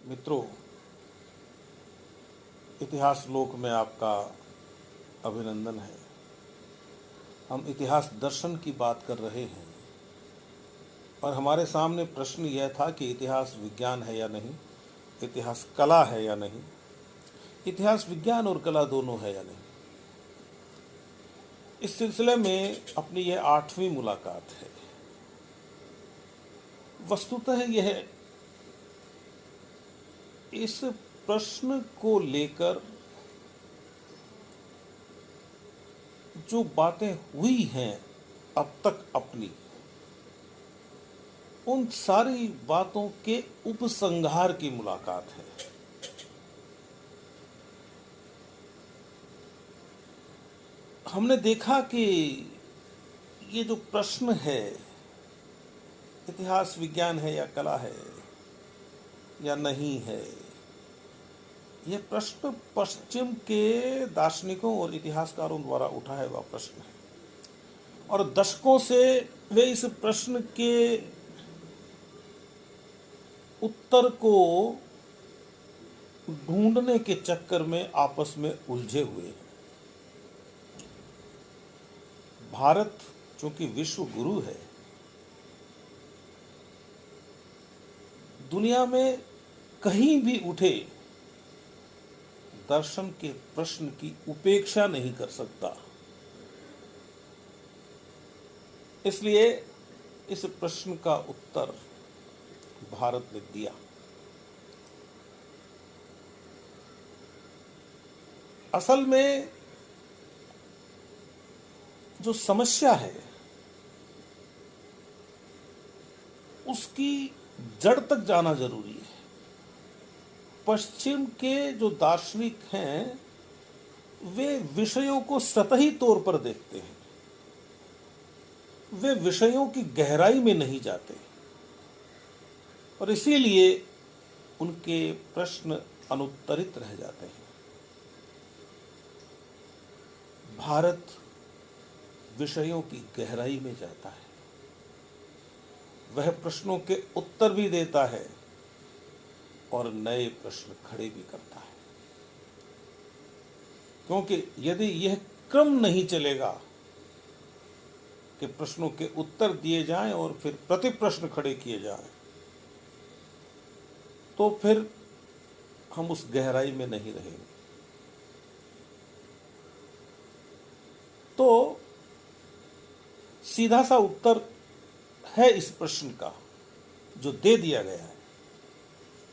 मित्रों, इतिहास लोक में आपका अभिनंदन है। हम इतिहास दर्शन की बात कर रहे हैं और हमारे सामने प्रश्न यह था कि इतिहास विज्ञान है या नहीं, इतिहास कला है या नहीं, इतिहास विज्ञान और कला दोनों है या नहीं। इस सिलसिले में अपनी यह 8वीं मुलाकात है। वस्तुतः यह इस प्रश्न को लेकर जो बातें हुई हैं अब तक अपनी, उन सारी बातों के उपसंहार की मुलाकात है। हमने देखा कि ये जो प्रश्न है, इतिहास विज्ञान है या कला है या नहीं है, यह प्रश्न पश्चिम के दार्शनिकों और इतिहासकारों द्वारा उठाया हुआ प्रश्न है और दशकों से वे इस प्रश्न के उत्तर को ढूंढने के चक्कर में आपस में उलझे हुए हैं। भारत चूंकि विश्व गुरु है, दुनिया में कहीं भी उठे दर्शन के प्रश्न की उपेक्षा नहीं कर सकता। इसलिए इस प्रश्न का उत्तर भारत ने दिया। असल में जो समस्या है उसकी जड़ तक जाना जरूरी है। पश्चिम के जो दार्शनिक हैं वे विषयों को सतही तौर पर देखते हैं, वे विषयों की गहराई में नहीं जाते और इसीलिए उनके प्रश्न अनुत्तरित रह जाते हैं। भारत विषयों की गहराई में जाता है, वह प्रश्नों के उत्तर भी देता है और नए प्रश्न खड़े भी करता है। क्योंकि यदि यह क्रम नहीं चलेगा कि प्रश्नों के उत्तर दिए जाएं और फिर प्रति प्रश्न खड़े किए जाएं, तो फिर हम उस गहराई में नहीं रहेंगे। तो सीधा सा उत्तर है इस प्रश्न का जो दे दिया गया है।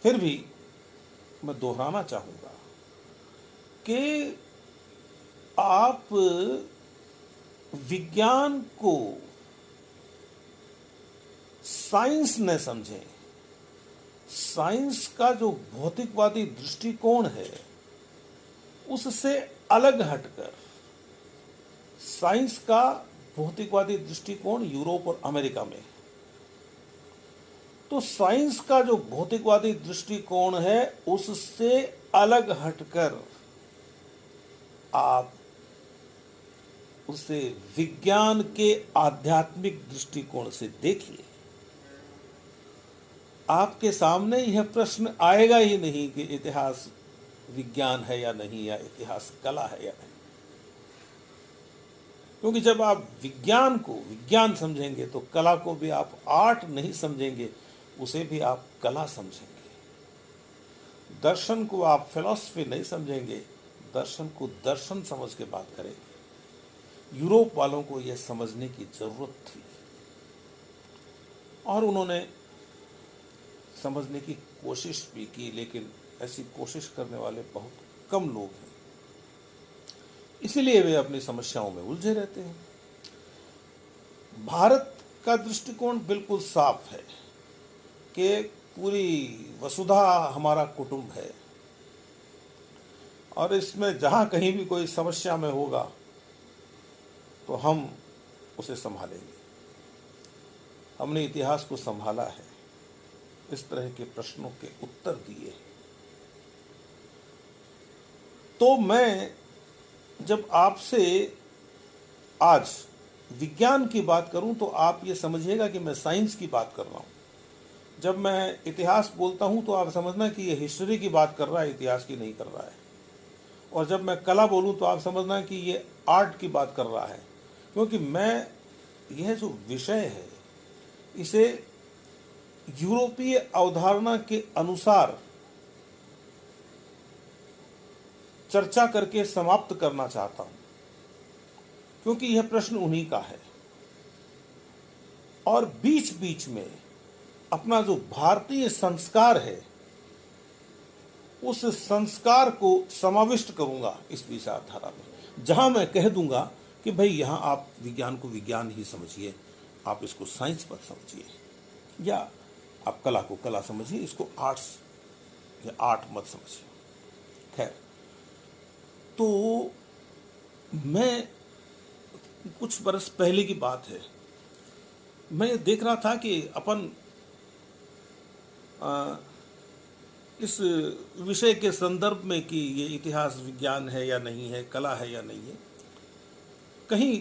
फिर भी मैं दोहराना चाहूंगा कि आप विज्ञान को साइंस न समझें। साइंस का जो भौतिकवादी दृष्टिकोण है उससे अलग हटकर, साइंस का भौतिकवादी दृष्टिकोण यूरोप और अमेरिका में, तो साइंस का जो भौतिकवादी दृष्टिकोण है उससे अलग हटकर आप उसे विज्ञान के आध्यात्मिक दृष्टिकोण से देखिए। आपके सामने यह प्रश्न आएगा ही नहीं कि इतिहास विज्ञान है या नहीं, या इतिहास कला है या नहीं। क्योंकि जब आप विज्ञान को विज्ञान समझेंगे तो कला को भी आप आर्ट नहीं समझेंगे, उसे भी आप कला समझेंगे। दर्शन को आप फिलॉसफी नहीं समझेंगे, दर्शन को दर्शन समझ के बात करेंगे। यूरोप वालों को यह समझने की जरूरत थी और उन्होंने समझने की कोशिश भी की, लेकिन ऐसी कोशिश करने वाले बहुत कम लोग हैं। इसीलिए वे अपनी समस्याओं में उलझे रहते हैं। भारत का दृष्टिकोण बिल्कुल साफ है कि पूरी वसुधा हमारा कुटुंब है और इसमें जहां कहीं भी कोई समस्या में होगा तो हम उसे संभालेंगे। हमने इतिहास को संभाला है, इस तरह के प्रश्नों के उत्तर दिए। तो मैं जब आपसे आज विज्ञान की बात करूं तो आप ये समझिएगा कि मैं साइंस की बात कर रहा हूं। जब मैं इतिहास बोलता हूं तो आप समझना कि ये हिस्ट्री की बात कर रहा है, इतिहास की नहीं कर रहा है। और जब मैं कला बोलूं तो आप समझना कि ये आर्ट की बात कर रहा है, क्योंकि मैं यह जो विषय है इसे यूरोपीय अवधारणा के अनुसार चर्चा करके समाप्त करना चाहता हूं, क्योंकि यह प्रश्न उन्हीं का है। और बीच बीच में अपना जो भारतीय संस्कार है उस संस्कार को समाविष्ट करूंगा इस विचारधारा में, जहां मैं कह दूंगा कि भाई यहां आप विज्ञान को विज्ञान ही समझिए, आप इसको साइंस मत समझिए, या आप कला को कला समझिए, इसको आर्ट्स या आर्ट मत समझिए। खैर, तो मैं कुछ बरस पहले की बात है, मैं ये देख रहा था कि अपन इस विषय के संदर्भ में कि ये इतिहास विज्ञान है या नहीं है, कला है या नहीं है, कहीं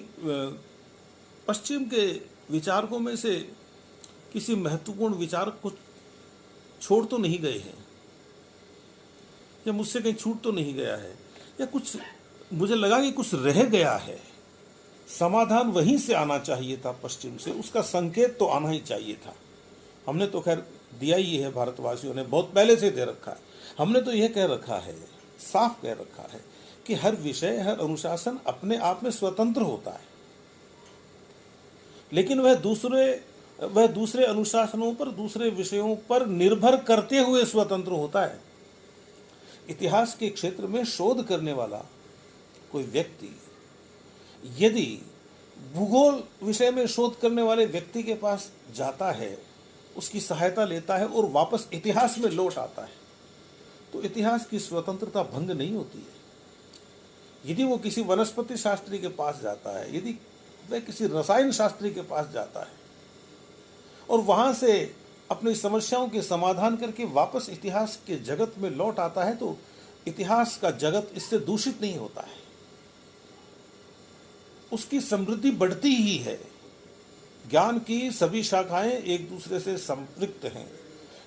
पश्चिम के विचारकों में से किसी महत्वपूर्ण विचार को छोड़ तो नहीं गए हैं, या मुझसे कहीं छूट तो नहीं गया है, या कुछ मुझे लगा कि कुछ रह गया है। समाधान वहीं से आना चाहिए था, पश्चिम से, उसका संकेत तो आना ही चाहिए था। हमने तो खैर दिया ही है, भारतवासियों ने बहुत पहले से दे रखा है। हमने तो यह कह रखा है, साफ कह रखा है कि हर विषय, हर अनुशासन अपने आप में स्वतंत्र होता है, लेकिन वह दूसरे अनुशासनों पर, दूसरे विषयों पर निर्भर करते हुए स्वतंत्र होता है। इतिहास के क्षेत्र में शोध करने वाला कोई व्यक्ति यदि भूगोल विषय में शोध करने वाले व्यक्ति के पास जाता है, उसकी सहायता लेता है और वापस इतिहास में लौट आता है, तो इतिहास की स्वतंत्रता भंग नहीं होती है। यदि वो किसी वनस्पति शास्त्री के पास जाता है, यदि वह किसी रसायन शास्त्री के पास जाता है और वहां से अपनी समस्याओं के समाधान करके वापस इतिहास के जगत में लौट आता है, तो इतिहास का जगत इससे दूषित नहीं होता है, उसकी समृद्धि बढ़ती ही है। ज्ञान की सभी शाखाएं एक दूसरे से संपृक्त हैं,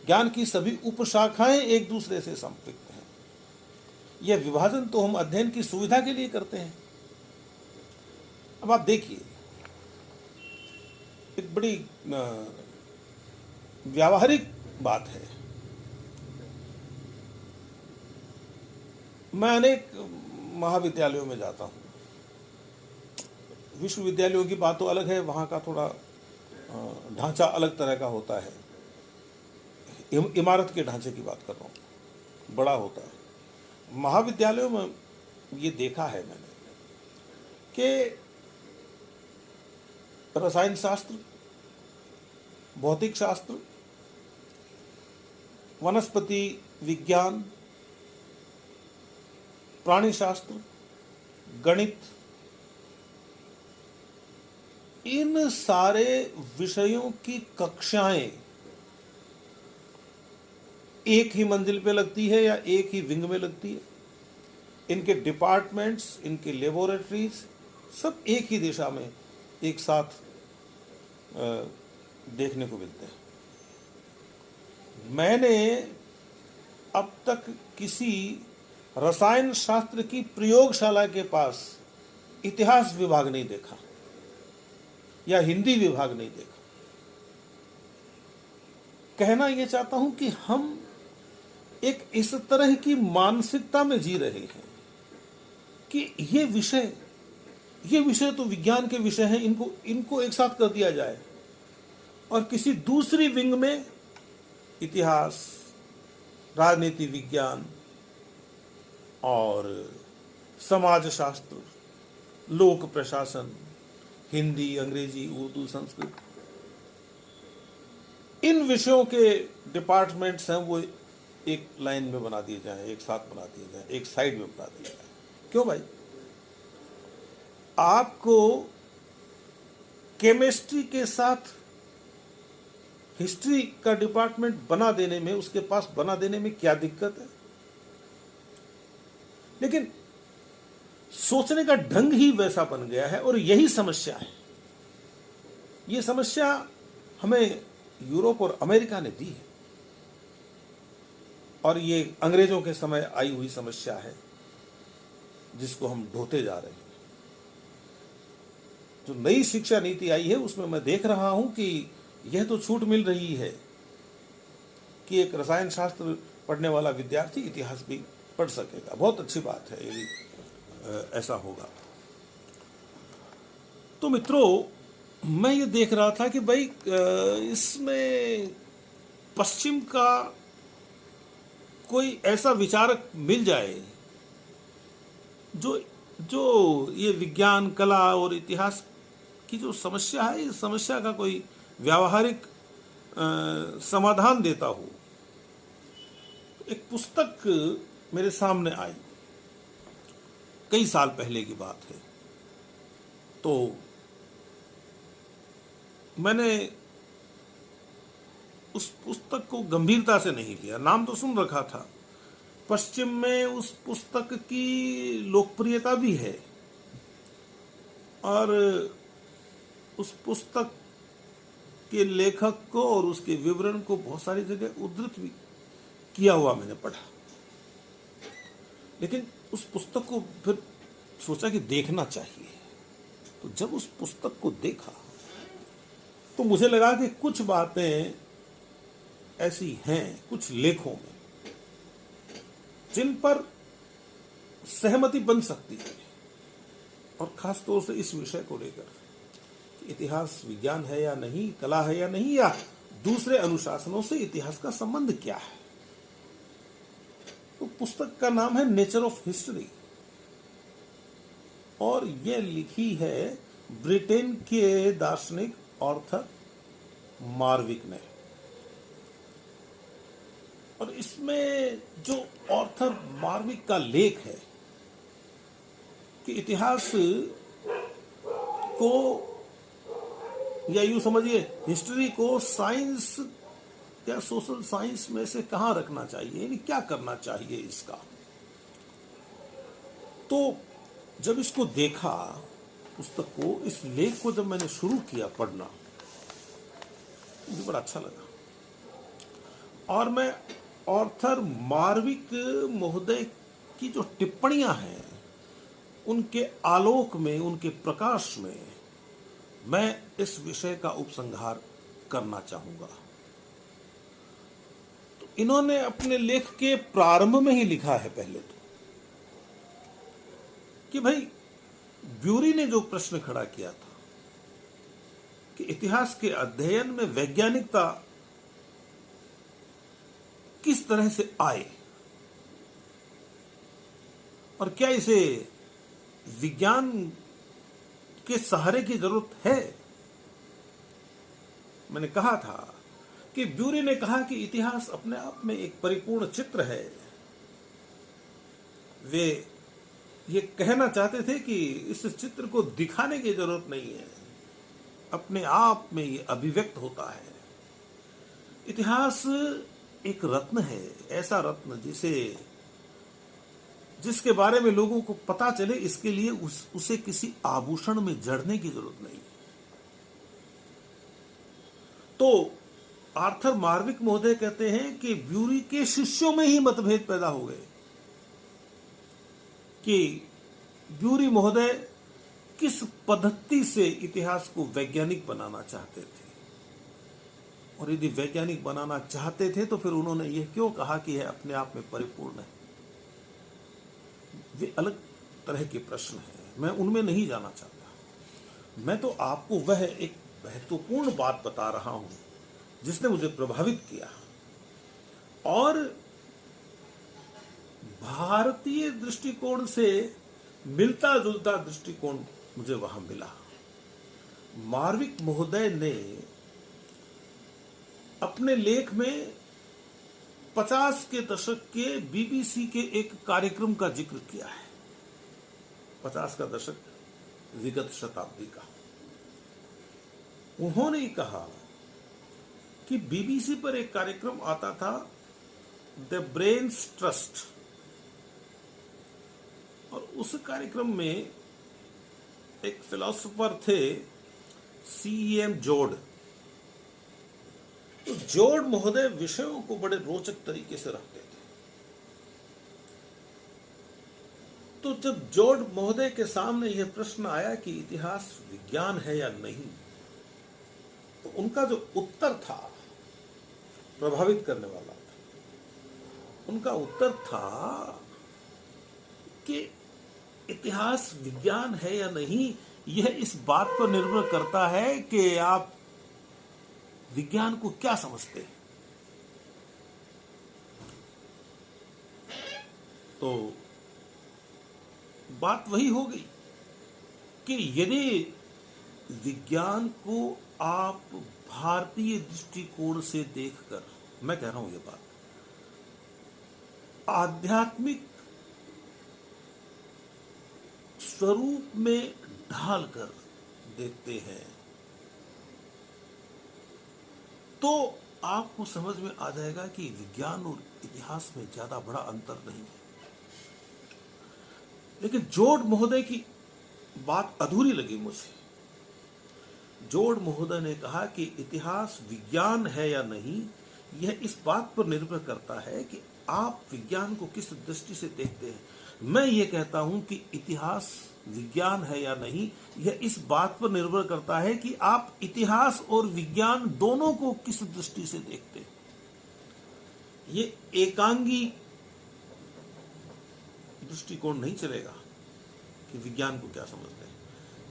ज्ञान की सभी उपशाखाएं एक दूसरे से संपृक्त हैं। यह विभाजन तो हम अध्ययन की सुविधा के लिए करते हैं। अब आप देखिए, एक बड़ी व्यावहारिक बात है। मैं अनेक महाविद्यालयों में जाता हूं। विश्वविद्यालयों की बात तो अलग है, वहाँ का थोड़ा ढांचा अलग तरह का होता है। इमारत के ढांचे की बात कर रहा हूँ, बड़ा होता है। महाविद्यालयों में ये देखा है मैंने कि रसायन शास्त्र, भौतिक शास्त्र, वनस्पति विज्ञान, प्राणी शास्त्र, गणित, इन सारे विषयों की कक्षाएं एक ही मंजिल पे लगती है या एक ही विंग में लगती है। इनके डिपार्टमेंट्स, इनके लेबोरेटरीज सब एक ही दिशा में एक साथ देखने को मिलते हैं। मैंने अब तक किसी रसायन शास्त्र की प्रयोगशाला के पास इतिहास विभाग नहीं देखा या हिंदी विभाग नहीं देखा। कहना यह चाहता हूं कि हम एक इस तरह की मानसिकता में जी रहे हैं कि ये विषय तो विज्ञान के विषय हैं, इनको एक साथ कर दिया जाए, और किसी दूसरी विंग में इतिहास, राजनीति विज्ञान और समाज शास्त्र, लोक प्रशासन, हिंदी, अंग्रेजी, उर्दू, संस्कृत, इन विषयों के डिपार्टमेंट्स हैं वो एक लाइन में बना दिए जाएं, एक साथ बना दिए जाएं, एक साइड में बना दिए जाएं। क्यों भाई? आपको केमिस्ट्री के साथ हिस्ट्री का डिपार्टमेंट बना देने में, उसके पास बना देने में क्या दिक्कत है? लेकिन सोचने का ढंग ही वैसा बन गया है और यही समस्या है। ये समस्या हमें यूरोप और अमेरिका ने दी है, और ये अंग्रेजों के समय आई हुई समस्या है जिसको हम ढोते जा रहे हैं। जो नई शिक्षा नीति आई है उसमें मैं देख रहा हूं कि यह तो छूट मिल रही है कि एक रसायन शास्त्र पढ़ने वाला विद्यार्थी इतिहास भी पढ़ सकेगा। बहुत अच्छी बात है यदि ऐसा होगा। तो मित्रों, मैं ये देख रहा था कि भाई इसमें पश्चिम का कोई ऐसा विचारक मिल जाए जो जो ये विज्ञान, कला और इतिहास की जो समस्या है, इस समस्या का कोई व्यावहारिक समाधान देता हो। एक पुस्तक मेरे सामने आई, कई साल पहले की बात है। तो मैंने उस पुस्तक को गंभीरता से नहीं लिया। नाम तो सुन रखा था, पश्चिम में उस पुस्तक की लोकप्रियता भी है, और उस पुस्तक के लेखक को और उसके विवरण को बहुत सारी जगह उद्धृत भी किया हुआ मैंने पढ़ा। लेकिन उस पुस्तक को फिर सोचा कि देखना चाहिए। तो जब उस पुस्तक को देखा तो मुझे लगा कि कुछ बातें ऐसी हैं कुछ लेखों में जिन पर सहमति बन सकती है, और खास तौर से इस विषय को लेकर कि इतिहास विज्ञान है या नहीं, कला है या नहीं, या दूसरे अनुशासनों से इतिहास का संबंध क्या है। तो पुस्तक का नाम है नेचर ऑफ हिस्ट्री, और यह लिखी है ब्रिटेन के दार्शनिक ऑर्थर मार्विक ने। और इसमें जो ऑर्थर मार्विक का लेख है कि इतिहास को, या यूं समझिए हिस्ट्री को, साइंस या सोशल साइंस में से कहां रखना चाहिए, यानी क्या करना चाहिए इसका। तो जब इसको देखा, पुस्तक को, इस लेख को जब मैंने शुरू किया पढ़ना, मुझे बड़ा अच्छा लगा। और मैं ऑर्थर मार्विक महोदय की जो टिप्पणियां हैं, उनके आलोक में, उनके प्रकाश में मैं इस विषय का उपसंहार करना चाहूंगा। तो इन्होंने अपने लेख के प्रारंभ में ही लिखा है पहले तो कि भाई ब्यूरी ने जो प्रश्न खड़ा किया था कि इतिहास के अध्ययन में वैज्ञानिकता किस तरह से आए, और क्या इसे विज्ञान के सहारे की जरूरत है। मैंने कहा था कि ब्यूरी ने कहा कि इतिहास अपने आप में एक परिपूर्ण चित्र है। वे ये कहना चाहते थे कि इस चित्र को दिखाने की जरूरत नहीं है, अपने आप में ये अभिव्यक्त होता है। इतिहास एक रत्न है, ऐसा रत्न जिसके बारे में लोगों को पता चले, इसके लिए उसे किसी आभूषण में जड़ने की जरूरत नहीं। तो आर्थर मार्विक महोदय कहते हैं कि ब्यूरी के शिष्यों में ही मतभेद पैदा हो गए कि ब्यूरी महोदय किस पद्धति से इतिहास को वैज्ञानिक बनाना चाहते थे, और यदि वैज्ञानिक बनाना चाहते थे तो फिर उन्होंने यह क्यों कहा कि यह अपने आप में परिपूर्ण है। वे अलग तरह के प्रश्न हैं, मैं उनमें नहीं जाना चाहता। मैं तो आपको वह एक महत्वपूर्ण बात बता रहा हूं जिसने मुझे प्रभावित किया, और भारतीय दृष्टिकोण से मिलता जुलता दृष्टिकोण मुझे वहां मिला। मार्विक महोदय ने अपने लेख में 50 के दशक के बीबीसी के एक कार्यक्रम का जिक्र किया है। 50 का दशक, विगत शताब्दी का। उन्होंने कहा कि बीबीसी पर एक कार्यक्रम आता था, द ब्रेन्स ट्रस्ट, और उस कार्यक्रम में एक फिलोसोफर थे, CEM जोर्ड। तो जॉर्ज महोदय विषयों को बड़े रोचक तरीके से रखते थे। तो जब जॉर्ज महोदय के सामने यह प्रश्न आया कि इतिहास विज्ञान है या नहीं, तो उनका जो उत्तर था प्रभावित करने वाला था। उनका उत्तर था कि इतिहास विज्ञान है या नहीं, यह इस बात पर निर्भर करता है कि आप विज्ञान को क्या समझते हैं। तो बात वही हो गई कि यदि विज्ञान को आप भारतीय दृष्टिकोण से देखकर, मैं कह रहा हूं ये बात, आध्यात्मिक स्वरूप में ढालकर देखते हैं, तो आपको समझ में आ जाएगा कि विज्ञान और इतिहास में ज्यादा बड़ा अंतर नहीं है। लेकिन जॉर्ज महोदय की बात अधूरी लगी मुझे। जॉर्ज महोदय ने कहा कि इतिहास विज्ञान है या नहीं, यह इस बात पर निर्भर करता है कि आप विज्ञान को किस दृष्टि से देखते हैं। मैं ये कहता हूं कि इतिहास विज्ञान है या नहीं, यह इस बात पर निर्भर करता है कि आप इतिहास और विज्ञान दोनों को किस दृष्टि से देखते हैं। ये एकांगी दृष्टिकोण नहीं चलेगा कि विज्ञान को क्या समझते हैं।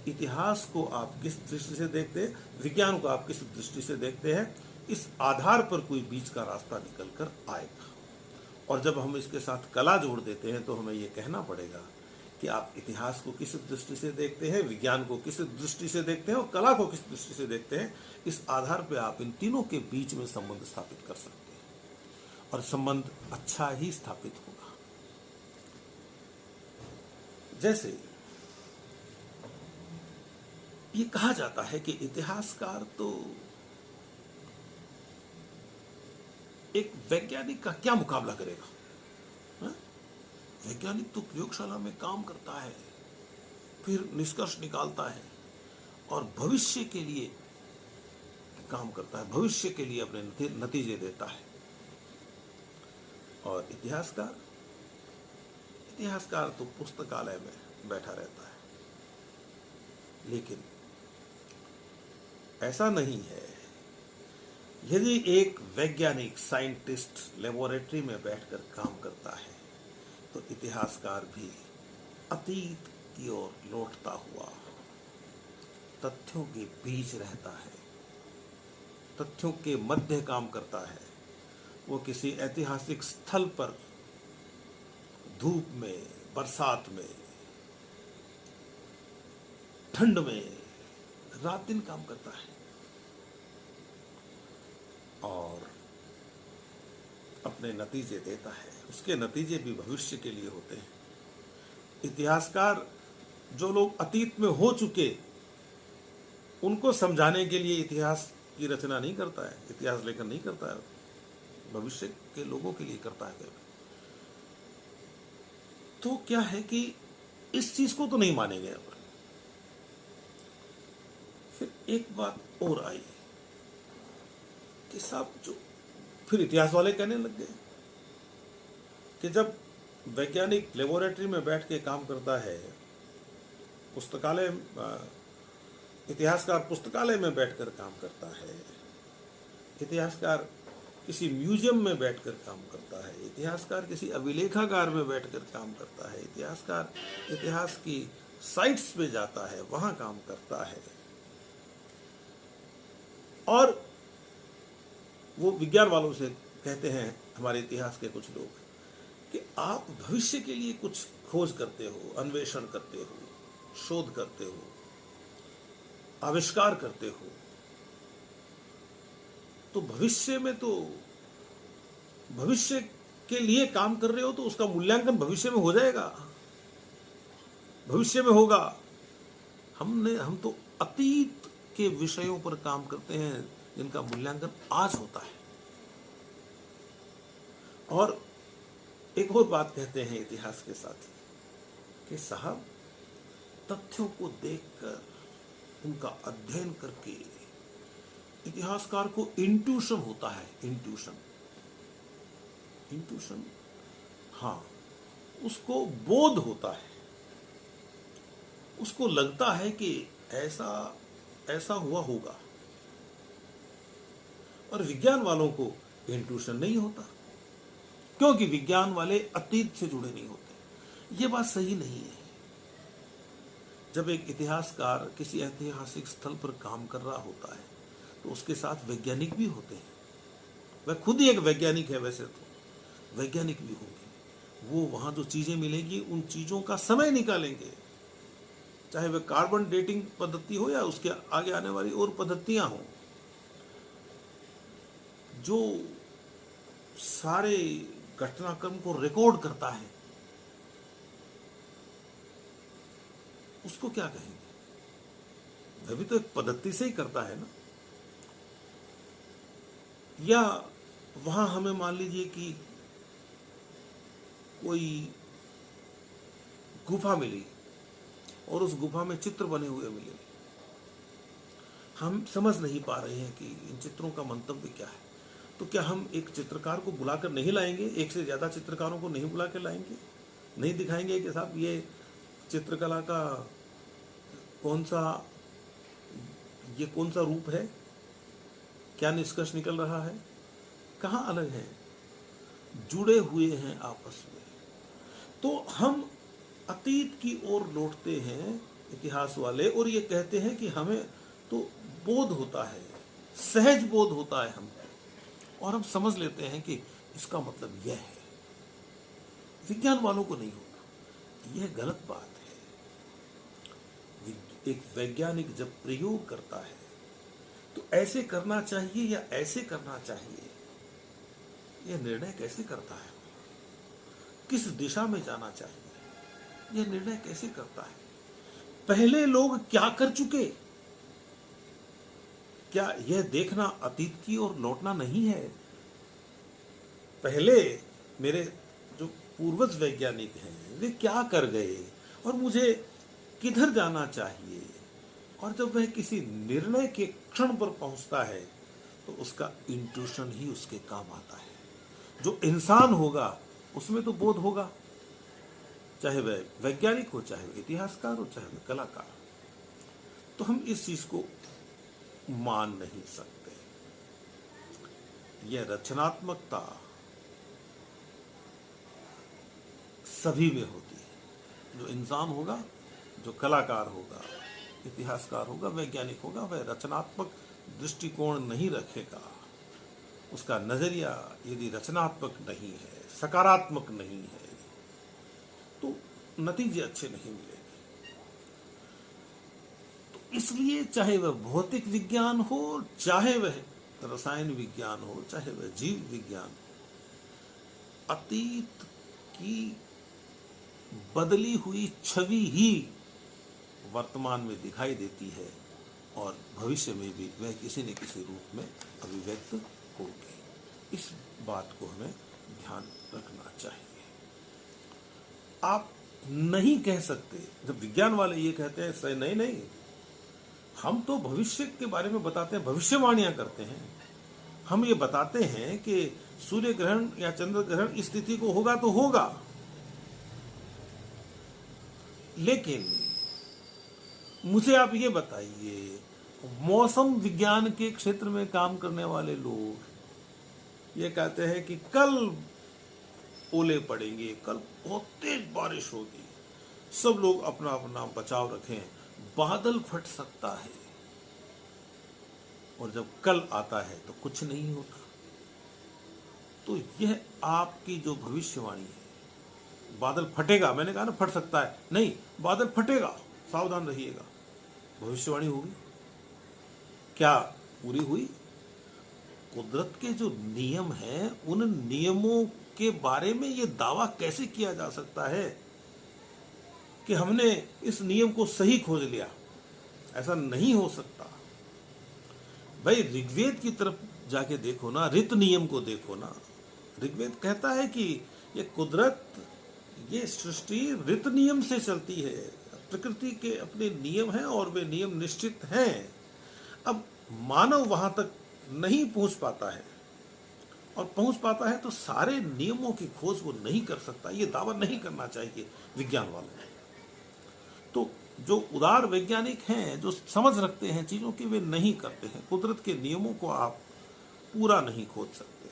इतिहास को आप किस दृष्टि से देखते हैं, विज्ञान को आप किस दृष्टि से देखते हैं, इस आधार पर कोई बीच का रास्ता निकल कर आएगा। और जब हम इसके साथ कला जोड़ देते हैं तो हमें यह कहना पड़ेगा कि आप इतिहास को किस दृष्टि से देखते हैं, विज्ञान को किस दृष्टि से देखते हैं और कला को किस दृष्टि से देखते हैं। इस आधार पर आप इन तीनों के बीच में संबंध स्थापित कर सकते हैं और संबंध अच्छा ही स्थापित होगा। जैसे ये कहा जाता है कि इतिहासकार तो एक वैज्ञानिक का क्या मुकाबला करेगा। वैज्ञानिक तो प्रयोगशाला में काम करता है, फिर निष्कर्ष निकालता है और भविष्य के लिए काम करता है, भविष्य के लिए अपने नतीजे देता है। और इतिहासकार तो पुस्तकालय में बैठा रहता है। लेकिन ऐसा नहीं है। यदि एक वैज्ञानिक साइंटिस्ट लेबोरेटरी में बैठकर काम करता है, तो इतिहासकार भी अतीत की ओर लौटता हुआ तथ्यों के बीच रहता है, तथ्यों के मध्य काम करता है। वो किसी ऐतिहासिक स्थल पर धूप में, बरसात में, ठंड में रात दिन काम करता है और अपने नतीजे देता है। उसके नतीजे भी भविष्य के लिए होते हैं। इतिहासकार जो लोग अतीत में हो चुके, उनको समझाने के लिए इतिहास की रचना नहीं करता है, इतिहास लेखन नहीं करता है, भविष्य के लोगों के लिए करता है। तो क्या है कि इस चीज को तो नहीं मानेंगे। अब फिर एक बात और आई कि साहब, जो फिर इतिहास वाले कहने लग गए कि जब वैज्ञानिक लेबोरेटरी में बैठ के काम करता है, पुस्तकालय, इतिहासकार पुस्तकालय में बैठकर काम करता है, इतिहासकार किसी म्यूजियम में बैठकर काम करता है, इतिहासकार किसी अभिलेखागार में बैठकर काम करता है, इतिहासकार इतिहास की साइट्स पे जाता है, वहां काम करता है। और वो विज्ञान वालों से कहते हैं, हमारे इतिहास के कुछ लोग, कि आप भविष्य के लिए कुछ खोज करते हो, अन्वेषण करते हो, शोध करते हो, आविष्कार करते हो, तो भविष्य में तो भविष्य के लिए काम कर रहे हो, तो उसका मूल्यांकन भविष्य में हो जाएगा, भविष्य में होगा। हम तो अतीत के विषयों पर काम करते हैं जिनका मूल्यांकन आज होता है। और एक और बात कहते हैं इतिहास के साथी कि साहब, तथ्यों को देखकर, उनका अध्ययन करके इतिहासकार को इंट्यूशन होता है, इंट्यूशन, इंट्यूशन, हाँ, उसको बोध होता है, उसको लगता है कि ऐसा ऐसा हुआ होगा। और विज्ञान वालों को इंट्यूशन नहीं होता, क्योंकि विज्ञान वाले अतीत से जुड़े नहीं होते। ये बात सही नहीं है। जब एक इतिहासकार किसी ऐतिहासिक स्थल पर काम कर रहा होता है तो उसके साथ वैज्ञानिक भी होते हैं। वह खुद ही एक वैज्ञानिक है, वैसे तो वैज्ञानिक भी होंगे। वो वहां जो चीजें मिलेंगी उन चीजों का समय निकालेंगे, चाहे वह कार्बन डेटिंग पद्धति हो या उसके आगे आने वाली और पद्धतियां हो। जो सारे घटनाक्रम को रिकॉर्ड करता है उसको क्या कहेंगे? वह भी तो एक पद्धति से ही करता है ना। या वहां हमें मान लीजिए कि कोई गुफा मिली और उस गुफा में चित्र बने हुए मिले, हम समझ नहीं पा रहे हैं कि इन चित्रों का मंतव्य क्या है। तो क्या हम एक चित्रकार को बुलाकर नहीं लाएंगे? एक से ज्यादा चित्रकारों को नहीं बुला कर लाएंगे? नहीं दिखाएंगे कि साहब ये चित्रकला का कौन सा रूप है, क्या निष्कर्ष निकल रहा है? कहाँ अलग है? जुड़े हुए हैं आपस में। तो हम अतीत की ओर लौटते हैं इतिहास वाले, और ये कहते हैं कि हमें तो बोध होता है, सहज बोध होता है हमको, और हम समझ लेते हैं कि इसका मतलब यह है। विज्ञान वालों को नहीं होता। यह गलत बात है। एक वैज्ञानिक जब प्रयोग करता है तो ऐसे करना चाहिए या ऐसे करना चाहिए, यह निर्णय कैसे करता है? किस दिशा में जाना चाहिए, यह निर्णय कैसे करता है? पहले लोग क्या कर चुके, क्या यह देखना अतीत की ओर लौटना नहीं है? पहले मेरे जो पूर्वज वैज्ञानिक हैं वे क्या कर गए और मुझे किधर जाना चाहिए, और जब वह किसी निर्णय के क्षण पर पहुंचता है तो उसका इंट्यूशन ही उसके काम आता है। जो इंसान होगा उसमें तो बोध होगा, चाहे वह वैज्ञानिक हो, चाहे वह इतिहासकार हो, चाहे वह कलाकार। तो हम इस चीज को मान नहीं सकते। यह रचनात्मकता सभी में होती है। जो इंसान होगा, जो कलाकार होगा, इतिहासकार होगा, वैज्ञानिक होगा, वह रचनात्मक दृष्टिकोण नहीं रखेगा। उसका नजरिया यदि रचनात्मक नहीं है, सकारात्मक नहीं है, तो नतीजे अच्छे नहीं मिलेंगे। तो इसलिए चाहे वह भौतिक विज्ञान हो, चाहे वह रसायन विज्ञान हो, चाहे वह जीव विज्ञान हो, अतीत की बदली हुई छवि ही वर्तमान में दिखाई देती है, और भविष्य में भी वह किसी न किसी रूप में अभिव्यक्त होगी। इस बात को हमें ध्यान रखना चाहिए। आप नहीं कह सकते, जब विज्ञान वाले ये कहते हैं सही नहीं, हम तो भविष्य के बारे में बताते हैं, भविष्यवाणियां करते हैं। हम ये बताते हैं कि सूर्य ग्रहण या चंद्र ग्रहण इस तिथि को होगा तो होगा, लेकिन मुझे आप ये बताइए, मौसम विज्ञान के क्षेत्र में काम करने वाले लोग ये कहते हैं कि कल ओले पड़ेंगे, कल बहुत तेज बारिश होगी, सब लोग अपना अपना बचाव रखें, बादल फट सकता है। और जब कल आता है तो कुछ नहीं होता। तो यह आपकी जो भविष्यवाणी है, बादल फटेगा, मैंने कहा ना फट सकता है, नहीं, बादल फटेगा, सावधान रहिएगा, भविष्यवाणी होगी, क्या पूरी हुई? कुदरत के जो नियम हैं, उन नियमों के बारे में यह दावा कैसे किया जा सकता है कि हमने इस नियम को सही खोज लिया? ऐसा नहीं हो सकता। भाई ऋग्वेद की तरफ जाके देखो ना, ऋत नियम को देखो ना। ऋग्वेद कहता है कि ये कुदरत, ये सृष्टि ऋत नियम से चलती है। प्रकृति के अपने नियम हैं और वे नियम निश्चित हैं। अब मानव वहां तक नहीं पहुंच पाता है, और पहुंच पाता है तो सारे नियमों की खोज वो नहीं कर सकता। ये दावा नहीं करना चाहिए विज्ञान वालों को। तो जो उदार वैज्ञानिक हैं, जो समझ रखते हैं चीजों की, वे नहीं करते हैं। कुदरत के नियमों को आप पूरा नहीं खोज सकते,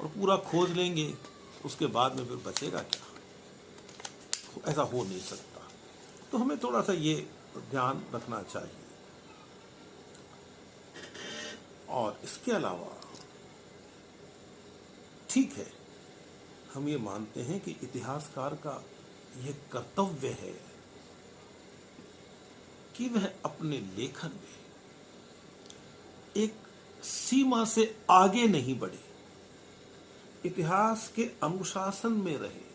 और पूरा खोज लेंगे उसके बाद में फिर बचेगा क्या? ऐसा हो नहीं सकता। तो हमें थोड़ा सा ये ध्यान रखना चाहिए। और इसके अलावा ठीक है, हम ये मानते हैं कि इतिहासकार का यह कर्तव्य है कि वह अपने लेखन में एक सीमा से आगे नहीं बढ़े, इतिहास के अनुशासन में रहे।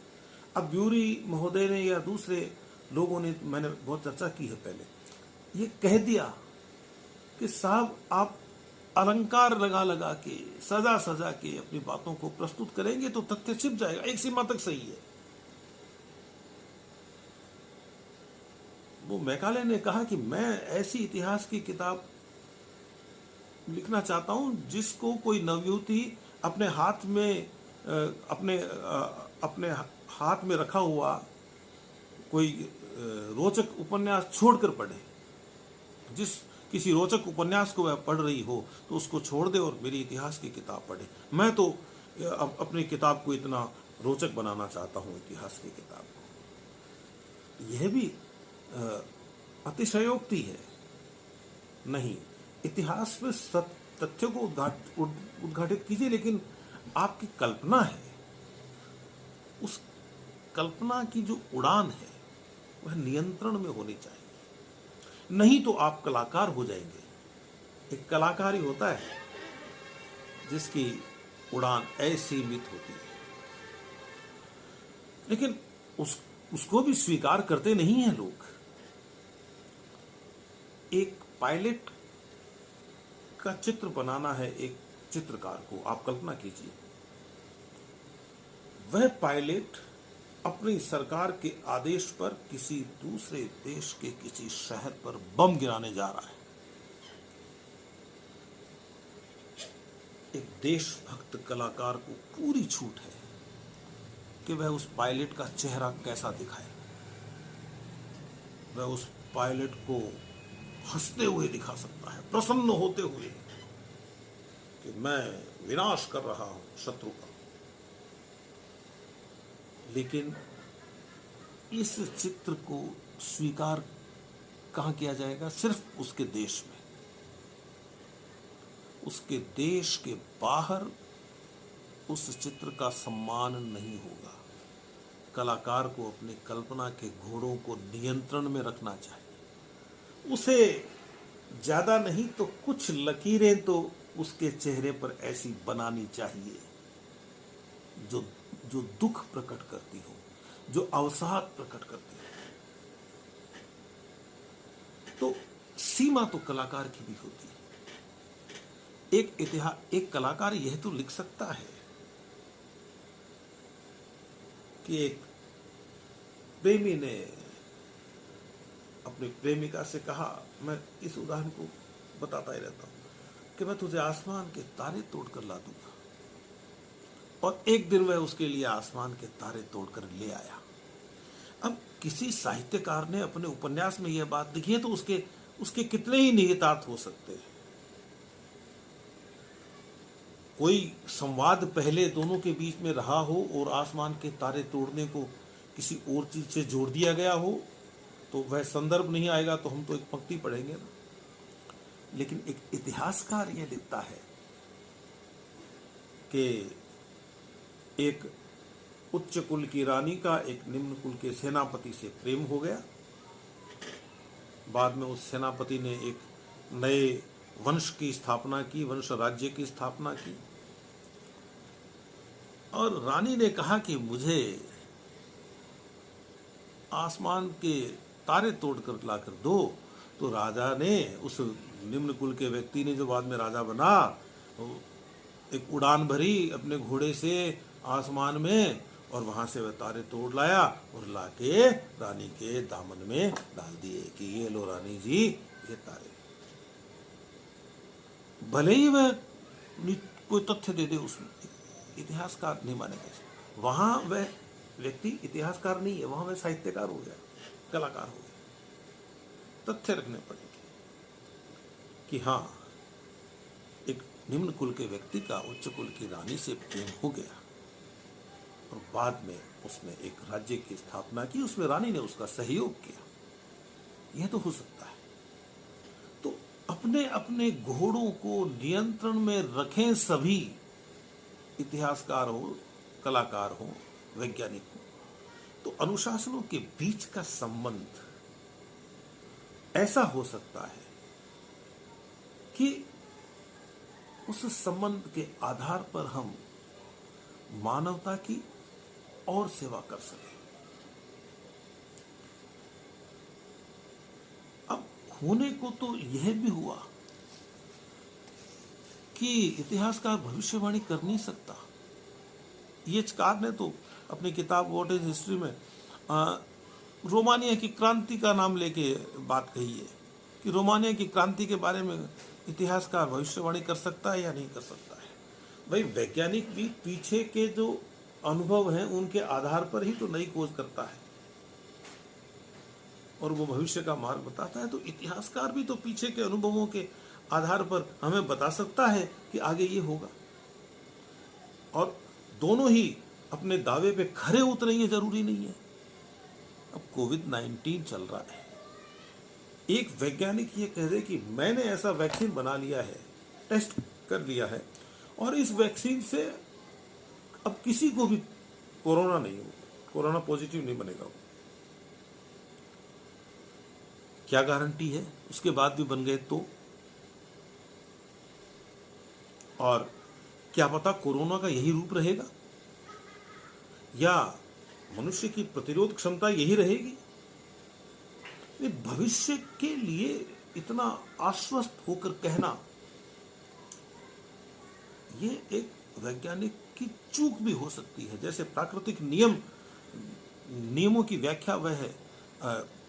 अब ब्यूरी महोदय ने या दूसरे लोगों ने, मैंने बहुत चर्चा की है पहले, ये कह दिया कि साहब आप अलंकार लगा लगा के, सजा सजा के अपनी बातों को प्रस्तुत करेंगे तो तथ्य छिप जाएगा। एक सीमा तक सही है। वो मैकाले ने कहा कि मैं ऐसी इतिहास की किताब लिखना चाहता हूं जिसको कोई नवयुवती अपने हाथ में अपने हाथ में रखा हुआ कोई रोचक उपन्यास छोड़कर पढ़े। किसी रोचक उपन्यास को वह पढ़ रही हो तो उसको छोड़ दे और मेरी इतिहास की किताब पढ़े। मैं तो अपनी किताब को इतना रोचक बनाना चाहता हूं, इतिहास की किताब को। यह भी अतिशयोक्ति है। नहीं, इतिहास में तथ्यों को उद्घाटित कीजिए, लेकिन आपकी कल्पना है, उस कल्पना की जो उड़ान है वह नियंत्रण में होनी चाहिए। नहीं तो आप कलाकार हो जाएंगे। एक कलाकार ही होता है जिसकी उड़ान असीमित होती है, लेकिन उसको भी स्वीकार करते नहीं हैं लोग। एक पायलट का चित्र बनाना है एक चित्रकार को, आप कल्पना कीजिए, वह पायलट अपनी सरकार के आदेश पर किसी दूसरे देश के किसी शहर पर बम गिराने जा रहा है। एक देशभक्त कलाकार को पूरी छूट है कि वह उस पायलट का चेहरा कैसा दिखाए। वह उस पायलट को हंसते हुए दिखा सकता है, प्रसन्न होते हुए कि मैं विनाश कर रहा हूं शत्रु का। लेकिन इस चित्र को स्वीकार कहां किया जाएगा? सिर्फ उसके देश में। उसके देश के बाहर उस चित्र का सम्मान नहीं होगा। कलाकार को अपनी कल्पना के घोड़ों को नियंत्रण में रखना चाहिए। उसे ज्यादा नहीं तो कुछ लकीरें तो उसके चेहरे पर ऐसी बनानी चाहिए जो दुख प्रकट करती हो, जो अवसाद प्रकट करती हो। तो सीमा तो कलाकार की भी होती है। एक कलाकार यह तो लिख सकता है कि एक प्रेमी ने अपनी प्रेमिका से कहा, मैं इस उदाहरण को बताता ही रहता हूं कि मैं तुझे आसमान के तारे तोड़कर ला दूंगा, और एक दिन वह उसके लिए आसमान के तारे तोड़कर ले आया। अब किसी साहित्यकार ने अपने उपन्यास में यह बात लिखी है तो उसके कितने ही निहितार्थ हो सकते हैं। कोई संवाद पहले दोनों के बीच में रहा हो और आसमान के तारे तोड़ने को किसी और चीज से जोड़ दिया गया हो तो वह संदर्भ नहीं आएगा, तो हम तो एक पंक्ति पढ़ेंगे ना। लेकिन एक इतिहासकार यह लिखता है कि एक उच्च कुल की रानी का एक निम्न कुल के सेनापति से प्रेम हो गया। बाद में उस सेनापति ने एक नए वंश की स्थापना की, वंश राज्य की स्थापना की, और रानी ने कहा कि मुझे आसमान के तारे तोड़कर लाकर दो। तो राजा ने, उस निम्न कुल के व्यक्ति ने जो बाद में राजा बना, एक उड़ान भरी अपने घोड़े से आसमान में, और वहां से वह तारे तोड़ लाया और लाके रानी के दामन में डाल दिए कि ये लो रानी जी, ये तारे। भले ही वह कोई तथ्य दे दे, उसमें इतिहासकार नहीं मानेगा। वहां वह व्यक्ति इतिहासकार नहीं है, वहां वह साहित्यकार हो गया, कलाकार हो गया। तथ्य रखने पड़ेंगे कि हाँ, एक निम्न कुल के व्यक्ति का उच्च कुल की रानी से प्रेम हो गया और बाद में उसने एक राज्य की स्थापना की, उसमें रानी ने उसका सहयोग किया, यह तो हो सकता है। तो अपने अपने घोड़ों को नियंत्रण में रखें सभी, इतिहासकार हो, कलाकार हो, वैज्ञानिक हो। तो अनुशासनों के बीच का संबंध ऐसा हो सकता है कि उस संबंध के आधार पर हम मानवता की और सेवा कर सकें। अब होने को तो यह भी हुआ कि इतिहासकार भविष्यवाणी कर नहीं सकता। कार ने तो अपनी किताब व्हाट इज हिस्ट्री में रोमानिया की क्रांति का नाम लेके बात कही है कि रोमानिया की क्रांति के बारे में इतिहासकार भविष्यवाणी कर सकता है या नहीं कर सकता है। भाई वैज्ञानिक भी पीछे के जो अनुभव हैं उनके आधार पर ही तो नई खोज करता है और वो भविष्य का मार्ग बताता है। तो इतिहासकार भी तो पीछे के अनुभवों के आधार पर हमें बता सकता है कि आगे ये होगा, और दोनों ही अपने दावे पे खरे उतरेंगे जरूरी नहीं है। अब कोविड-19 चल रहा है, एक वैज्ञानिक ये कह दे कि मैंने ऐसा वैक्सीन बना लिया है, टेस्ट कर लिया है, और इस वैक्सीन से अब किसी को भी कोरोना नहीं होगा, कोरोना पॉजिटिव नहीं बनेगा। क्या गारंटी है उसके बाद भी बन गए तो? और क्या पता कोरोना का यही रूप रहेगा या मनुष्य की प्रतिरोध क्षमता यही रहेगी? भविष्य के लिए इतना आश्वस्त होकर कहना, ये एक वैज्ञानिक की चूक भी हो सकती है। जैसे प्राकृतिक नियमों की व्याख्या वह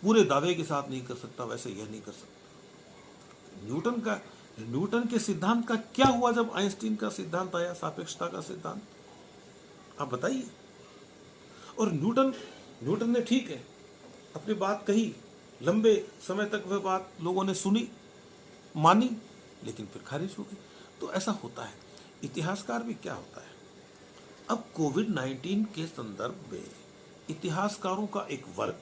पूरे दावे के साथ नहीं कर सकता, वैसे यह नहीं कर सकता। न्यूटन के सिद्धांत का क्या हुआ जब आइंस्टीन का सिद्धांत आया, सापेक्षता का सिद्धांत? आप बताइए। और न्यूटन ने ठीक है अपनी बात कही, लंबे समय तक वह बात लोगों ने सुनी, मानी, लेकिन फिर खारिज हो गई। तो ऐसा होता है। इतिहासकार भी क्या होता है, अब कोविड-19 के संदर्भ में इतिहासकारों का एक वर्ग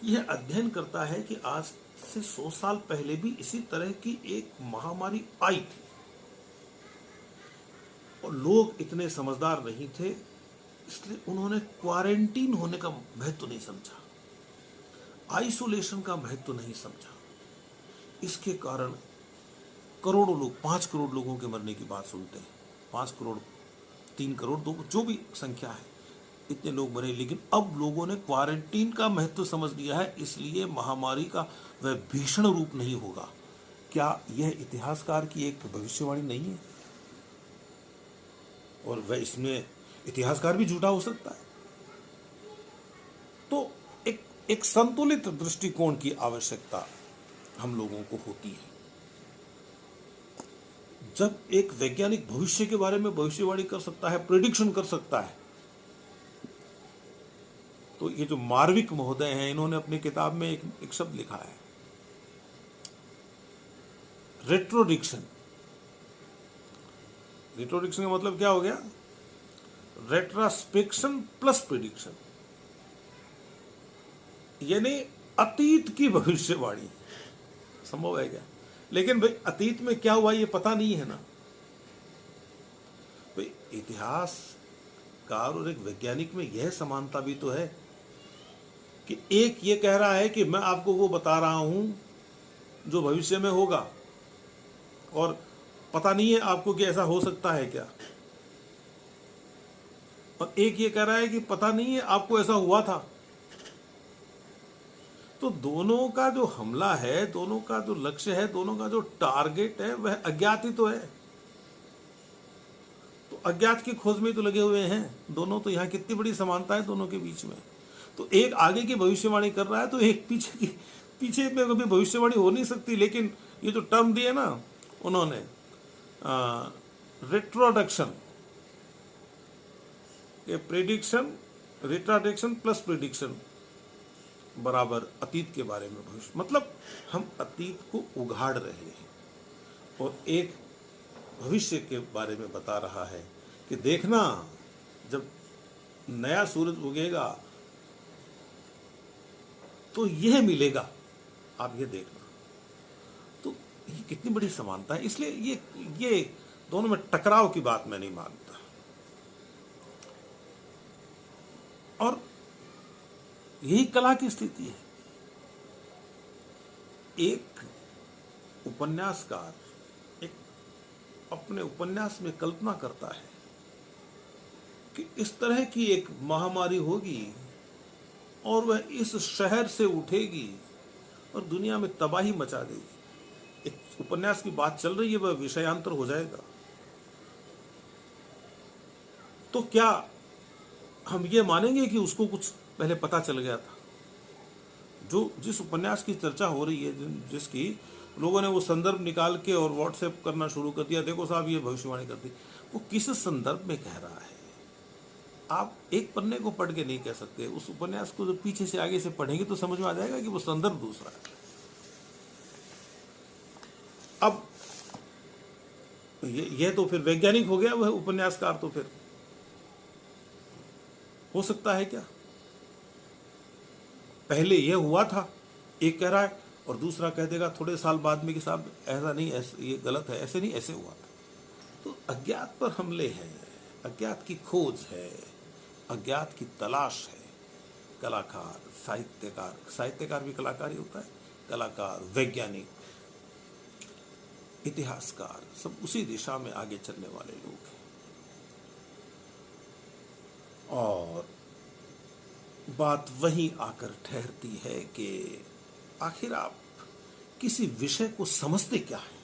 यह अध्ययन करता है कि आज से 100 साल पहले भी इसी तरह की एक महामारी आई थी और लोग इतने समझदार नहीं थे, इसलिए उन्होंने क्वारंटीन होने का महत्व नहीं समझा, आइसोलेशन का महत्व नहीं समझा। इसके कारण करोड़ों लोग, 5 करोड़ लोगों के मरने की बात सुनते हैं, 5 करोड़, 3 करोड़, 2, जो भी संख्या है, इतने लोग मरे। लेकिन अब लोगों ने क्वारंटीन का महत्व समझ लिया है, इसलिए महामारी का वह भीषण रूप नहीं होगा। क्या यह इतिहासकार की एक भविष्यवाणी नहीं है? और वह इसमें इतिहासकार भी झूठा हो सकता है। तो एक संतुलित दृष्टिकोण की आवश्यकता हम लोगों को होती है। जब एक वैज्ञानिक भविष्य के बारे में भविष्यवाणी कर सकता है, प्रेडिक्शन कर सकता है, तो ये जो मार्विक महोदय हैं, इन्होंने अपनी किताब में एक शब्द लिखा है, रेट्रोडिक्शन। रेट्रोडिक्शन का मतलब क्या हो गया? रेट्रोस्पेक्शन प्लस प्रेडिक्शन, यानी अतीत की भविष्यवाणी। संभव है क्या? लेकिन भाई अतीत में क्या हुआ ये पता नहीं है ना। भाई इतिहासकार और एक वैज्ञानिक में यह समानता भी तो है कि एक ये कह रहा है कि मैं आपको वो बता रहा हूं जो भविष्य में होगा, और पता नहीं है आपको कि ऐसा हो सकता है क्या। और एक ये कह रहा है कि पता नहीं है आपको ऐसा हुआ था। तो दोनों का जो हमला है, दोनों का जो लक्ष्य है, दोनों का जो टारगेट है, वह अज्ञात ही तो है। तो अज्ञात की खोज में तो लगे हुए हैं दोनों। तो यहाँ कितनी बड़ी समानता है दोनों के बीच में। तो एक आगे की भविष्यवाणी कर रहा है, तो एक पीछे में कभी भविष्यवाणी हो नहीं सकती। लेकिन ये जो टर्म दिए ना, उन्होंने रिट्रोडक्शन के प्रेडिक्शन, रिट्रोडक्शन प्लस प्रेडिक्शन बराबर अतीत के बारे में भविष्य, मतलब हम अतीत को उघाड़ रहे हैं और एक भविष्य के बारे में बता रहा है कि देखना जब नया सूरज उगेगा तो यह मिलेगा, आप ये देखना। तो ये कितनी बड़ी समानता है। इसलिए ये दोनों में टकराव की बात मैं नहीं मानता। और यही कला की स्थिति है। एक उपन्यासकार एक अपने उपन्यास में कल्पना करता है कि इस तरह की एक महामारी होगी और वह इस शहर से उठेगी और दुनिया में तबाही मचा देगी। एक उपन्यास की बात चल रही है, वह विषयांतर हो जाएगा। तो क्या हम ये मानेंगे कि उसको कुछ पहले पता चल गया था? जो जिस उपन्यास की चर्चा हो रही है, जिसकी लोगों ने वो संदर्भ निकाल के और व्हाट्सएप करना शुरू कर दिया, देखो साहब ये भविष्यवाणी कर दी, वो किस संदर्भ में कह रहा है? आप एक पन्ने को पढ़ के नहीं कह सकते। उस उपन्यास को जब पीछे से आगे से पढ़ेंगे तो समझ में आ जाएगा कि वो संदर्भ दूसरा है। अब ये तो फिर वैज्ञानिक हो गया, वह उपन्यासकार तो फिर हो सकता है क्या? पहले यह हुआ था, एक कह रहा है, और दूसरा कह देगा थोड़े साल बाद में कि साहब ऐसा नहीं, ऐसे ये गलत है, ऐसे नहीं, ऐसे हुआ था। तो अज्ञात पर हमले हैं, अज्ञात की खोज है, अज्ञात की तलाश है। कलाकार, साहित्यकार, साहित्यकार भी कलाकार ही होता है, कलाकार, वैज्ञानिक, इतिहासकार, सब उसी दिशा में आगे चलने वाले लोग हैं। और बात वहीं आकर ठहरती है कि आखिर आप किसी विषय को समझते क्या है,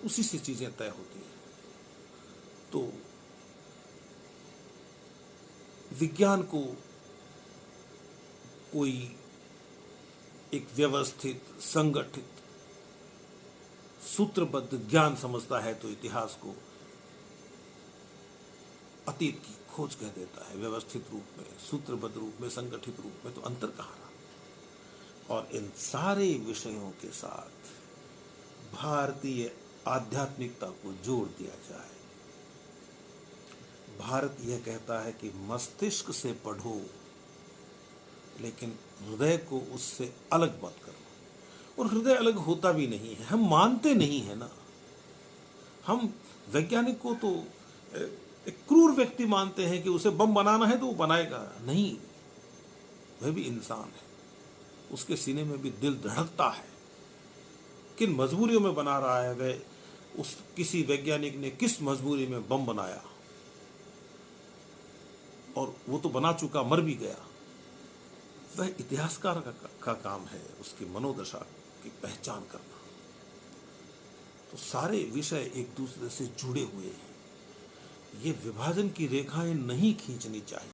उसी से चीजें तय होती हैं। तो विज्ञान को कोई एक व्यवस्थित, संगठित, सूत्रबद्ध ज्ञान समझता है तो इतिहास को अतीत की खोज कह देता है। व्यवस्थित रूप में, सूत्रबद्ध रूप में, संगठित रूप में, तो अंतर कहाँ रहा? और इन सारे विषयों के साथ भारतीय आध्यात्मिकता को जोड़ दिया जाए। भारत यह कहता है कि मस्तिष्क से पढ़ो, लेकिन हृदय को उससे अलग मत करो। और हृदय अलग होता भी नहीं है, हम मानते नहीं है ना। हम वैज्ञानिक को तो एक क्रूर व्यक्ति मानते हैं कि उसे बम बनाना है तो वो बनाएगा। नहीं, वह भी इंसान है, उसके सीने में भी दिल धड़कता है। किन मजबूरियों में बना रहा है वह, उस किसी वैज्ञानिक ने किस मजबूरी में बम बनाया, और वो तो बना चुका, मर भी गया। वह इतिहासकार का काम है उसकी मनोदशा की पहचान करना। तो सारे विषय एक दूसरे से जुड़े हुए हैं। ये विभाजन की रेखाएं नहीं खींचनी चाहिए।